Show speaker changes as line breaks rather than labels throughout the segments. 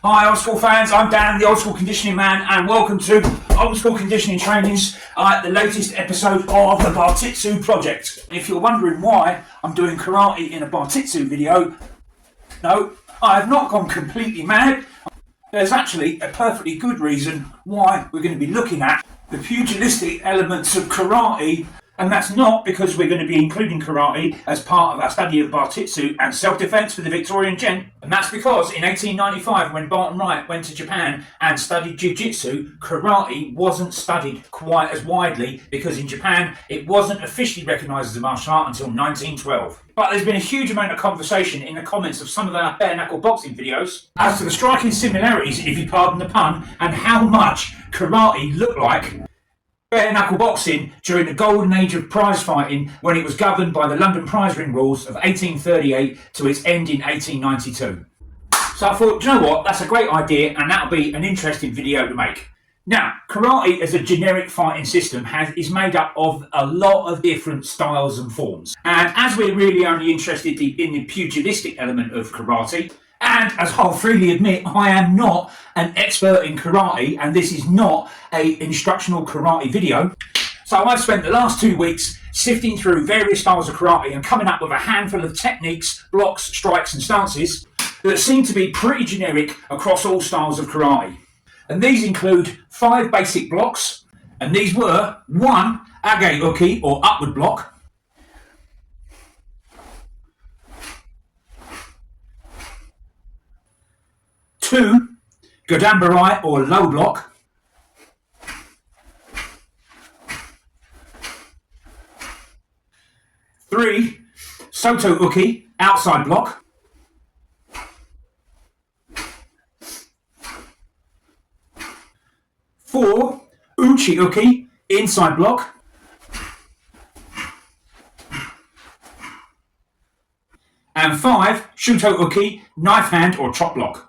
Hi old school fans, I'm Dan, the old school conditioning man, and welcome to Old School Conditioning Trainings, the latest episode of the bartitsu project. If you're wondering why I'm doing karate in a bartitsu video, no, I have not gone completely mad. There's actually a perfectly good reason why we're going to be looking at the pugilistic elements of karate, and that's not because we're going to be including karate as part of our study of bartitsu and self-defense for the Victorian gent, and that's because in 1895 when Barton Wright went to Japan and studied jiu-jitsu, karate wasn't studied quite as widely because in Japan it wasn't officially recognised as a martial art until 1912. But there's been a huge amount of conversation in the comments of some of our bare-knuckle boxing videos as to the striking similarities, if you pardon the pun, and how much karate looked like bare-knuckle boxing during the golden age of prize fighting when it was governed by the London prize ring rules of 1838 to its end in 1892. So I thought, do you know what, that's a great idea and that'll be an interesting video to make. Now, karate as a generic fighting system is made up of a lot of different styles and forms. And as we're really only interested in the pugilistic element of karate, and as I'll freely admit, I am not an expert in karate, and this is not an instructional karate video. So I've spent the last 2 weeks sifting through various styles of karate and coming up with a handful of techniques, blocks, strikes and stances that seem to be pretty generic across all styles of karate. And these include 5 basic blocks, and these were 1, age uki or upward block, 2, godambarai or low block, 3, soto uki, outside block, 4, uchi uki, inside block, and 5, shuto uki, knife hand or chop block.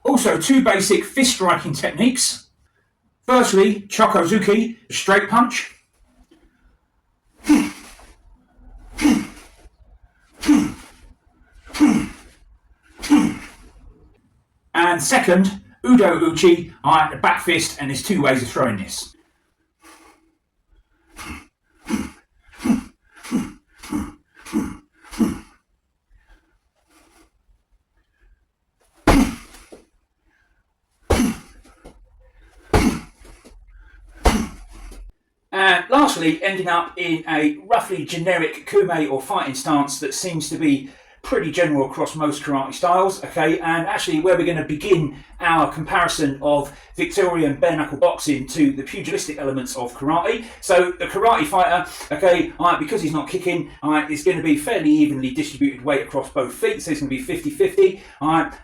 Also, 2 basic fist striking techniques. Firstly, chokozuki, straight punch. And second, udo uchi, the back fist, and there's 2 ways of throwing this. And lastly, ending up in a roughly generic kume or fighting stance that seems to be pretty general across most karate styles, okay, and actually where we're going to begin our comparison of Victorian bare-knuckle boxing to the pugilistic elements of karate. So the karate fighter, okay, because he's not kicking, is going to be fairly evenly distributed weight across both feet, so it's going to be 50-50,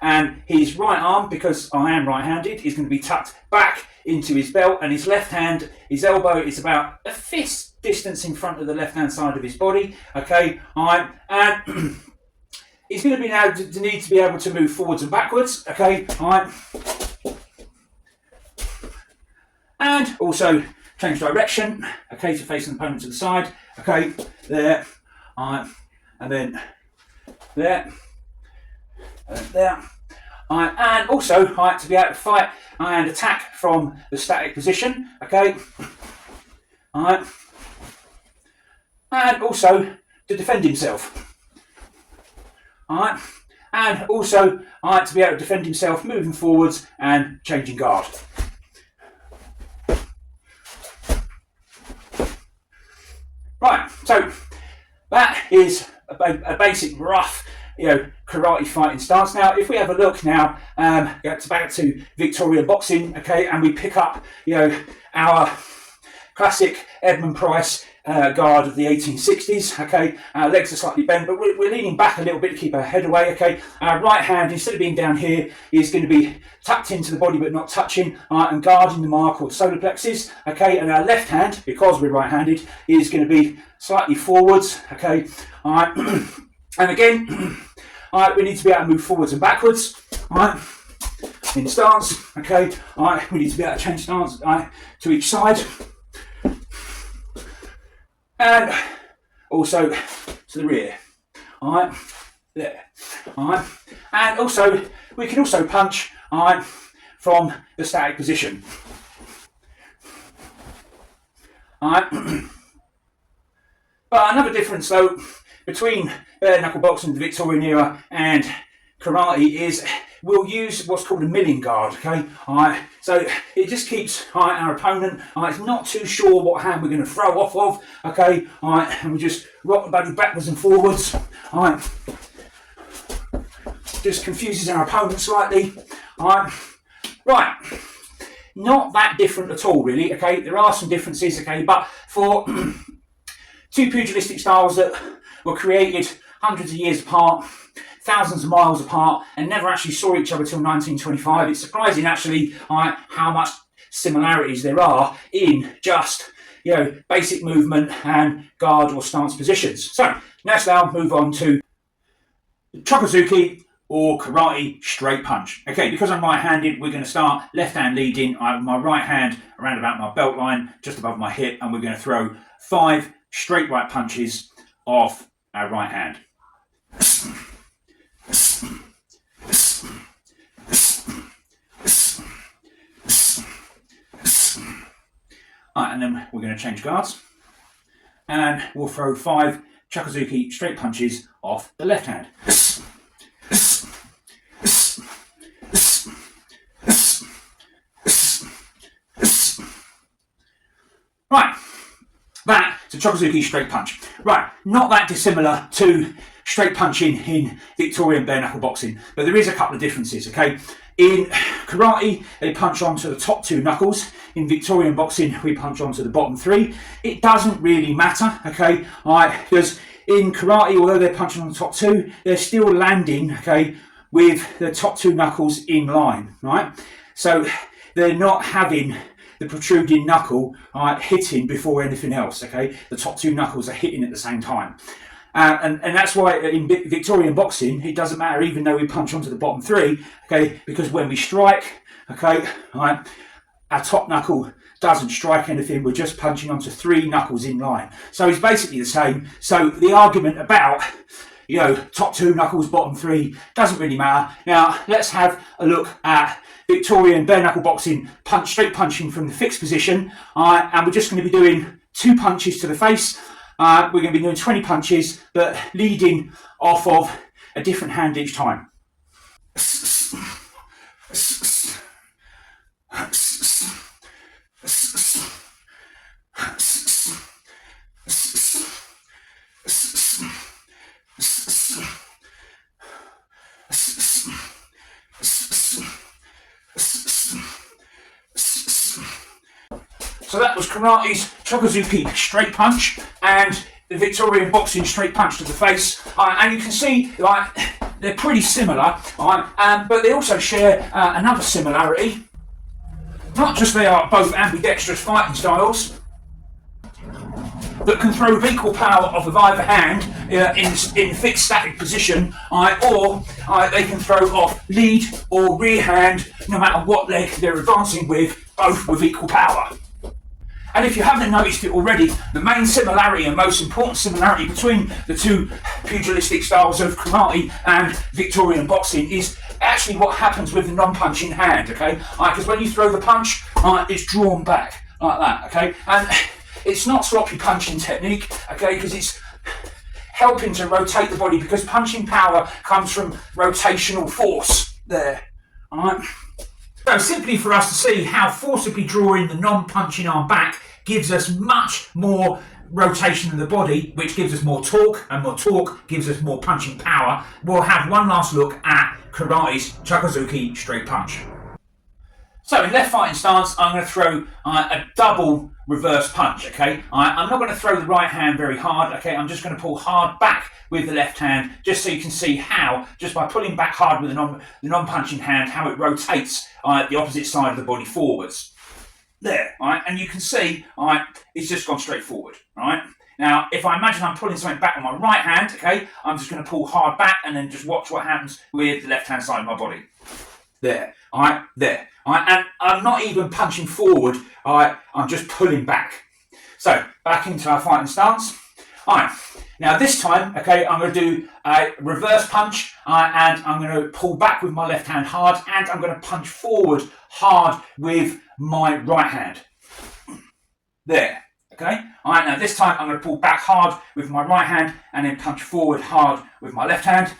and his right arm, because I am right-handed, is going to be tucked back into his belt, and his left hand, his elbow is about a fist distance in front of the left-hand side of his body, okay, and he's going to be now to need to be able to move forwards and backwards, okay, and also change direction, okay, to face an opponent to the side, okay, there, and then there, there, and also to be able to fight and attack from the static position, okay, and also to defend himself. And also to be able to defend himself moving forwards and changing guard. Right, so that is a basic rough, karate fighting stance. Now, if we have a look now, back to Victorian boxing, okay, and we pick up, our classic Edmund Price guard of the 1860s, okay, our legs are slightly bent, but we're leaning back a little bit to keep our head away, okay, our right hand, instead of being down here, is going to be tucked into the body but not touching, and guarding the mark or the solar plexus, okay, and our left hand, because we're right-handed, is going to be slightly forwards, okay, and again, we need to be able to move forwards and backwards, in stance, okay, we need to be able to change stance to each side, and also to the rear. All right, there. All right, and also we can also punch, all right, from the static position. All right. But another difference, though, between bare knuckle boxing, the Victorian era, and karate is we'll use what's called a milling guard. Okay, all right. So it just keeps our opponent. It's not too sure what hand we're going to throw off of. Okay, all right, and we just rock the body backwards and forwards. All right, just confuses our opponent slightly. All right, right. Not that different at all, really. Okay, there are some differences. Okay, but for two pugilistic styles that were created hundreds of years apart, thousands of miles apart, and never actually saw each other till 1925. It's surprising, actually, how much similarities there are in just, basic movement and guard or stance positions. So, next I'll move on to Chokozuki or karate straight punch. Okay, because I'm right-handed, we're going to start left hand leading. I have my right hand around about my belt line, just above my hip, and we're going to throw 5 straight right punches off our right hand. Right, and then we're going to change guards, and we'll throw 5 Chokozuki straight punches off the left hand. Right, that to Chokozuki straight punch. Right, not that dissimilar to straight punching in Victorian bare knuckle boxing, but there is a couple of differences. Okay, in karate they punch onto the top 2 knuckles. In Victorian boxing we punch onto the bottom 3. It doesn't really matter. Okay, because in karate, although they're punching on the top 2, they're still landing. Okay, with the top 2 knuckles in line. Right, so they're not having the protruding knuckle hitting before anything else. Okay, the top 2 knuckles are hitting at the same time, and that's why in Victorian boxing it doesn't matter, even though we punch onto the bottom 3. Okay, because when we strike, okay, our top knuckle doesn't strike anything. We're just punching onto 3 knuckles in line, so it's basically the same. So the argument about top 2 knuckles, bottom 3 doesn't really matter. Now let's have a look at Victorian bare knuckle boxing straight punching from the fixed position, and we're just going to be doing 2 punches to the face. We're going to be doing 20 punches, but leading off of a different hand each time. So that was karate's Chokozuki straight punch and the Victorian boxing straight punch to the face. And you can see they're pretty similar, but they also share another similarity. Not just they are both ambidextrous fighting styles that can throw with equal power off of either hand in fixed static position, or they can throw off lead or rear hand, no matter what leg they're advancing with, both with equal power. And if you haven't noticed it already, the main similarity and most important similarity between the 2 pugilistic styles of karate and Victorian boxing is actually what happens with the non-punching hand, okay? Because when you throw the punch, it's drawn back like that, okay? And it's not sloppy punching technique, okay, because it's helping to rotate the body, because punching power comes from rotational force there, all right? So simply for us to see how forcibly drawing the non-punching arm back gives us much more rotation in the body, which gives us more torque, and more torque gives us more punching power, we'll have one last look at karate's Chokozuki straight punch. So in left fighting stance, I'm going to throw a double reverse punch, okay? I'm not going to throw the right hand very hard, okay? I'm just going to pull hard back with the left hand, just so you can see how, just by pulling back hard with the non-punching hand, how it rotates the opposite side of the body forwards. There, all right? And you can see, all right, it's just gone straight forward, all right? Now, if I imagine I'm pulling something back on my right hand, okay, I'm just going to pull hard back and then just watch what happens with the left-hand side of my body. There, all right, there. All right, and I'm not even punching forward, all right, I'm just pulling back. So back into our fighting stance. All right. Now this time, okay, I'm going to do a reverse punch and I'm going to pull back with my left hand hard and I'm going to punch forward hard with my right hand. There, okay? All right, now this time I'm going to pull back hard with my right hand and then punch forward hard with my left hand.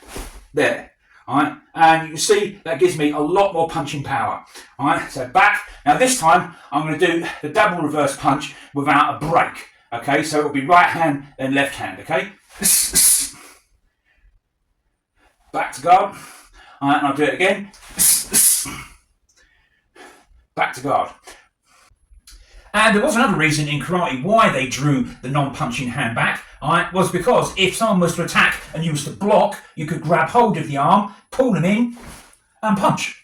There, all right? And you can see that gives me a lot more punching power. All right, so back. Now this time I'm going to do the double reverse punch without a break. Okay, so it'll be right hand and left hand, okay? Back to guard. All right, and I'll do it again. Back to guard. And there was another reason in karate why they drew the non-punching hand back, was because if someone was to attack and you was to block, you could grab hold of the arm, pull them in, and punch.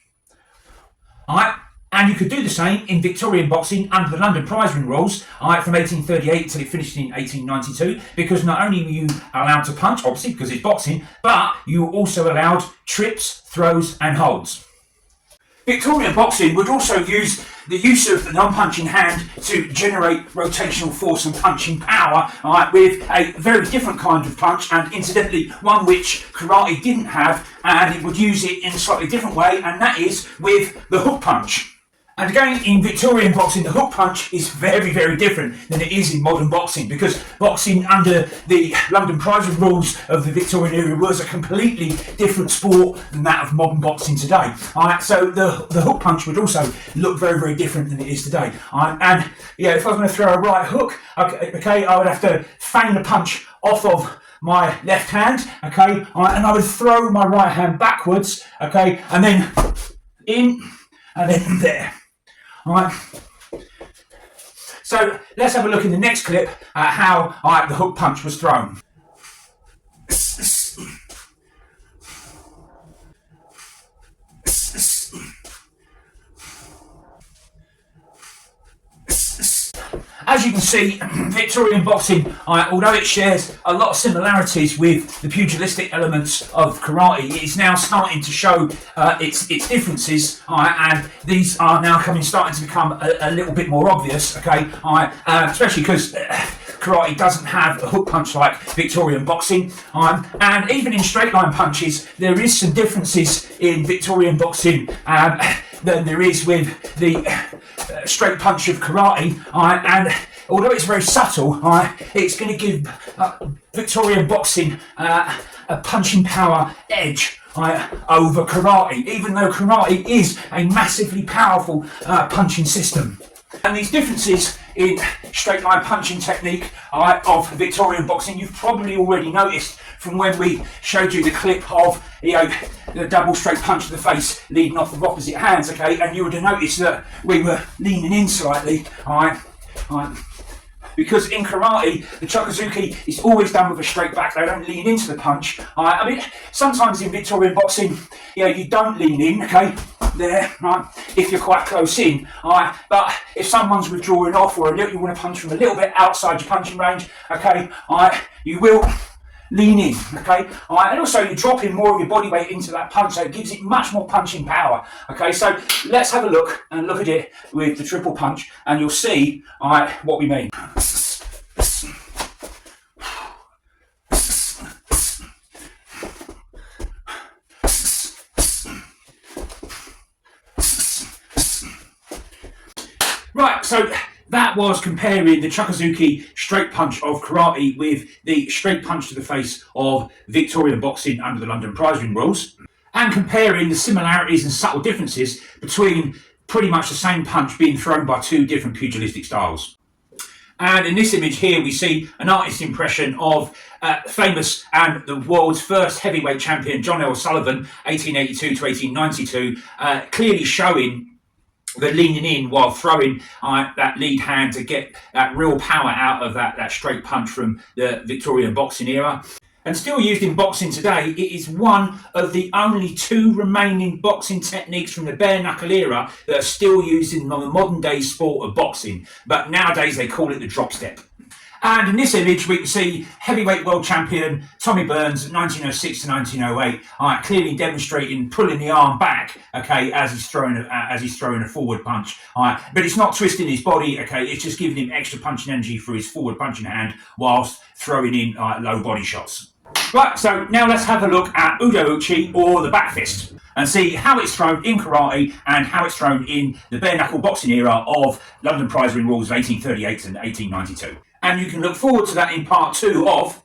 And you could do the same in Victorian boxing under the London prize ring rules from 1838 till it finished in 1892, because not only were you allowed to punch, obviously because it's boxing, but you were also allowed trips, throws and holds. Victorian boxing would also use the use of the non-punching hand to generate rotational force and punching power with a very different kind of punch, and incidentally one which karate didn't have, and it would use it in a slightly different way, and that is with the hook punch. And again, in Victorian boxing, the hook punch is very, very different than it is in modern boxing, because boxing under the London prize ring rules of the Victorian era was a completely different sport than that of modern boxing today. So the hook punch would also look very, very different than it is today. And yeah, if I was going to throw a right hook, okay, I would have to feign the punch off of my left hand, okay, and I would throw my right hand backwards, okay, and then in and then there. All right. So let's have a look in the next clip at how the hook punch was thrown. As you can see, Victorian boxing, although it shares a lot of similarities with the pugilistic elements of karate, it is now starting to show its differences, and these are now starting to become a little bit more obvious, okay? Especially because karate doesn't have a hook punch like Victorian boxing, and even in straight line punches, there is some differences in Victorian boxing than there is with the straight punch of karate, and although it's very subtle, it's going to give Victorian boxing a punching power edge over karate, even though karate is a massively powerful punching system. And these differences in straight line punching technique of Victorian boxing, you've probably already noticed from when we showed you the clip of the double straight punch to the face leading off of opposite hands, okay, and you would have noticed that we were leaning in slightly, because in karate, the chokazuki is always done with a straight back. They don't lean into the punch. I mean, sometimes in Victorian boxing, you don't lean in, okay, there, right, if you're quite close in. But if someone's withdrawing off or you want to punch from a little bit outside your punching range, okay, you will lean in, okay, and also you're dropping more of your body weight into that punch, so it gives it much more punching power, okay. So let's have a look at it with the triple punch, and you'll see what we mean. Right, so that was comparing the chokazuki straight punch of karate with the straight punch to the face of Victorian boxing under the London prize ring rules, and comparing the similarities and subtle differences between pretty much the same punch being thrown by two different pugilistic styles. And in this image here, we see an artist's impression of famous and the world's first heavyweight champion, John L. Sullivan, 1882 to 1892, clearly showing the leaning in while throwing that lead hand to get that real power out of that straight punch from the Victorian boxing era. And still used in boxing today, it is one of the only two remaining boxing techniques from the bare knuckle era that are still used in the modern day sport of boxing. But nowadays they call it the drop step. And in this image, we can see heavyweight world champion Tommy Burns, 1906 to 1908, clearly demonstrating pulling the arm back, okay, as he's throwing a forward punch. But it's not twisting his body, okay, it's just giving him extra punching energy for his forward punching hand whilst throwing in low body shots. Right, so now let's have a look at Udo Uchi, or the back fist, and see how it's thrown in karate and how it's thrown in the bare knuckle boxing era of London prize ring rules of 1838 and 1892. And you can look forward to that in part 2 of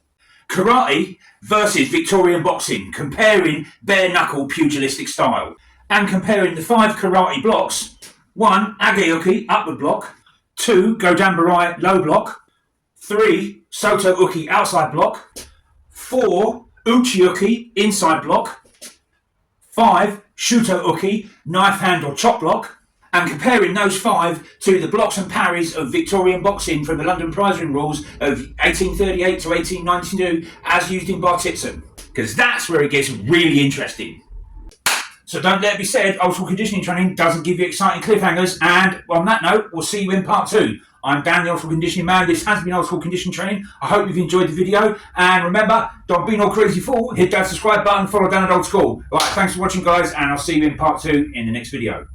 karate versus Victorian boxing, comparing bare knuckle pugilistic style, and comparing the 5 karate blocks: 1, age-uki, upward block; 2, godambarai, low block; 3, soto uki, outside block; 4, uchi-uki, inside block; 5, shuto-uki, knife hand or chop block. And comparing those 5 to the blocks and parries of Victorian boxing from the London prize ring rules of 1838 to 1892 as used in bartitsu, because that's where it gets really interesting. So don't let it be said old school conditioning training doesn't give you exciting cliffhangers. And on that note, we'll see you in part 2. I'm Dan, the Old School Conditioning Man. This has been Old School Conditioning Training. I hope you've enjoyed the video. And remember, don't be no crazy fool. Hit that subscribe button, follow Dan at Old School. Right, thanks for watching, guys, and I'll see you in part 2 in the next video.